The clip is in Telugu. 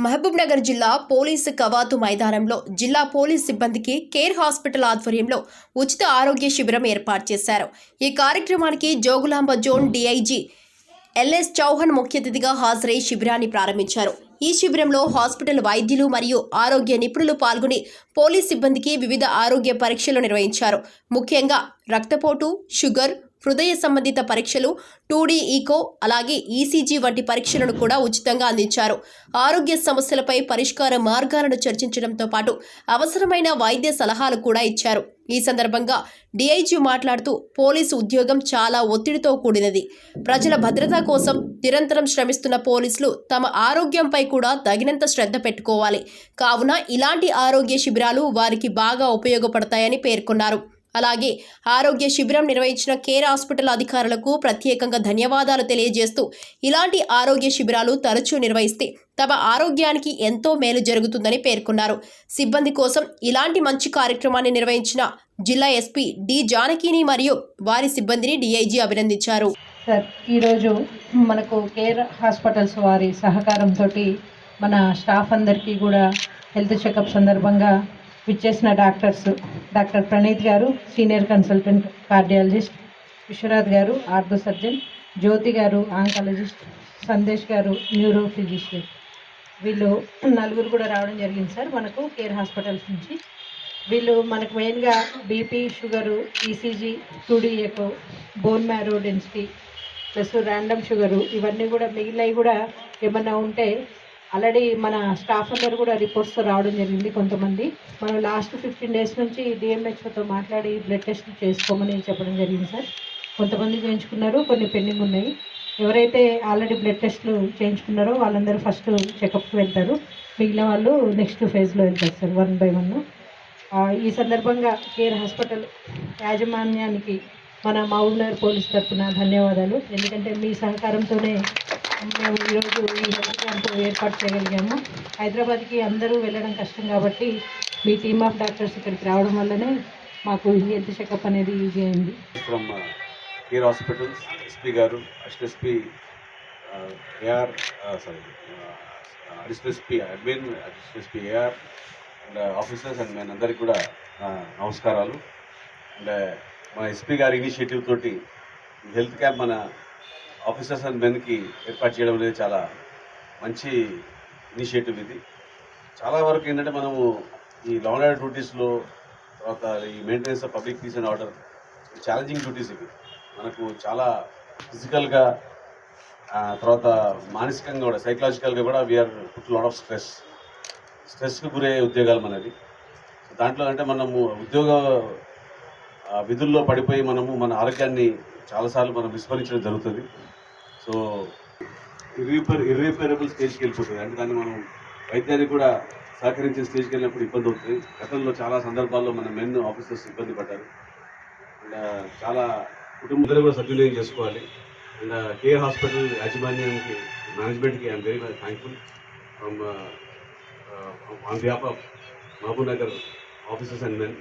మహబూబ్నగర్ జిల్లా పోలీసు కవాతు మైదానంలో జిల్లా పోలీస్ సిబ్బందికి కేర్ హాస్పిటల్ ఆధ్వర్యంలో ఉచిత ఆరోగ్య శిబిరం ఏర్పాటు చేశారు. ఈ కార్యక్రమానికి Jogulamba zone DIG LS Chauhan ముఖ్య అతిథిగా హాజరై శిబిరాన్ని ప్రారంభించారు. ఈ శిబిరంలో హాస్పిటల్ వైద్యులు మరియు ఆరోగ్య నిపుణులు పాల్గొని పోలీస్ సిబ్బందికి వివిధ ఆరోగ్య పరీక్షలు నిర్వహించారు. ముఖ్యంగా రక్తపోటు, షుగర్, హృదయ సంబంధిత పరీక్షలు, 2D ఈకో, అలాగే ఈసీజీ వంటి పరీక్షలను కూడా ఉచితంగా అందించారు. ఆరోగ్య సమస్యలపై పరిష్కార మార్గాలను చర్చించడంతో పాటు అవసరమైన వైద్య సలహాలు కూడా ఇచ్చారు. ఈ సందర్భంగా డీఐజీ మాట్లాడుతూ పోలీసు ఉద్యోగం చాలా ఒత్తిడితో కూడినది. ప్రజల భద్రత కోసం నిరంతరం శ్రమిస్తున్న పోలీసులు తమ ఆరోగ్యంపై కూడా తగినంత శ్రద్ధ పెట్టుకోవాలి. కావున ఇలాంటి ఆరోగ్య శిబిరాలు వారికి బాగా ఉపయోగపడతాయని పేర్కొన్నారు. అలాగే ఆరోగ్య శిబిరం నిర్వహించిన కేర్ హాస్పిటల్ అధికారులకు ప్రత్యేకంగా ధన్యవాదాలు తెలియజేస్తూ ఇలాంటి ఆరోగ్య శిబిరాలు తరచూ నిర్వహిస్తే తమ ఆరోగ్యానికి ఎంతో మేలు జరుగుతుందని పేర్కొన్నారు. సిబ్బంది కోసం ఇలాంటి మంచి కార్యక్రమాన్ని నిర్వహించిన జిల్లా ఎస్పీ డి జానకిని మరియు వారి సిబ్బందిని డీఐజీ అభినందించారు. సార్, ఈరోజు మనకు కేర్ హాస్పిటల్స్ వారి సహకారంతో మన స్టాఫ్ అందరికీ కూడా హెల్త్ చెకప్ సందర్భంగా విచ్చేసిన డాక్టర్ ప్రణీత్ గారు, సీనియర్ కన్సల్టెంట్ కార్డియాలజిస్ట్, విశ్వనాథ్ గారు, ఆర్థో సర్జన్, జ్యోతి గారు, ఆంకాలజిస్ట్, సందేశ్ గారు, న్యూరో ఫిజిషియన్, వీళ్ళు నలుగురు కూడా రావడం జరిగింది సార్ మనకు కేర్ హాస్పిటల్స్ నుంచి. వీళ్ళు మనకు మెయిన్గా BP, sugar, ECG, 2D echo, bone marrow density plus random sugar, ఇవన్నీ కూడా మిగిలినవి కూడా ఏమన్నా ఉంటే ఆల్రెడీ మన స్టాఫ్ అందరూ కూడా రిపోర్ట్స్తో రావడం జరిగింది. కొంతమంది మనం లాస్ట్ 15 డేస్ నుంచి డిఎంహెచ్ఓతో మాట్లాడి బ్లడ్ టెస్ట్ చేసుకోమని చెప్పడం జరిగింది సార్. కొంతమంది చేయించుకున్నారు, కొన్ని పెండింగ్ ఉన్నాయి. ఎవరైతే ఆల్రెడీ బ్లడ్ టెస్ట్లు చేయించుకున్నారో వాళ్ళందరూ ఫస్ట్ చెకప్కి వెళ్తారు, మిగిలిన వాళ్ళు నెక్స్ట్ ఫేజ్లో వెళ్తారు సార్, 1 by 1. ఈ సందర్భంగా కేర్ హాస్పిటల్ యాజమాన్యానికి మన మహబూబ్నగర్ పోలీస్ తరఫున ధన్యవాదాలు. ఎందుకంటే మీ సహకారంతోనే మేము ఈరోజు ఈ హెల్త్ క్యాంప్ ఏర్పాటు చేయగలిగాము. హైదరాబాద్కి అందరూ వెళ్ళడం కష్టం కాబట్టి మీ టీమ్ ఆఫ్ డాక్టర్స్ ఇక్కడికి రావడం వల్లనే మాకు హెల్త్ చెకప్ అనేది ఈజీ అయింది. ఫ్రమ్ కేర్ హాస్పిటల్స్ ఎస్పీ గారు, assistant SP AR, additional SP admin, additional SP AR and officers and men అందరికీ కూడా నమస్కారాలు. అండ్ మన ఎస్పీ గారి ఇనిషియేటివ్ తోటి హెల్త్ క్యాంప్ మన ఆఫీసర్స్ అండ్ మెన్కి ఏర్పాటు చేయడం అనేది చాలా మంచి ఇనిషియేటివ్. ఇది చాలా వరకు ఏంటంటే మనము ఈ లా అండ్ ఆర్డర్ డ్యూటీస్లో, తర్వాత ఈ maintenance of public piece and order, challenging duties ఇవి. మనకు చాలా ఫిజికల్గా, తర్వాత మానసికంగా కూడా, సైకలాజికల్గా కూడా వీఆర్ పుట్ లాట్ ఆఫ్ స్ట్రెస్కి గురయ్యే ఉద్యోగాలు మనది. దాంట్లో అంటే మనము ఉద్యోగ విధుల్లో పడిపోయి మనము మన ఆరోగ్యాన్ని చాలాసార్లు మనం విస్మరించడం జరుగుతుంది. సో ఇర్రిపేరబుల్ స్టేజ్కి వెళ్ళిపోతుంది. అంటే దాన్ని మనం వైద్యానికి కూడా సహకరించే స్టేజ్కి వెళ్ళినప్పుడు ఇబ్బంది అవుతుంది. గతంలో చాలా సందర్భాల్లో మన మెన్ ఆఫీసర్స్ ఇబ్బంది పడ్డారు. అండ్ చాలా కుటుంబాలు కూడా సద్వినియోగం చేసుకోవాలి. అండ్ కేర్ హాస్పిటల్ యాజమాన్యానికి, మేనేజ్మెంట్కి I'm very much thankful from on behalf of Mahabubnagar officers and men.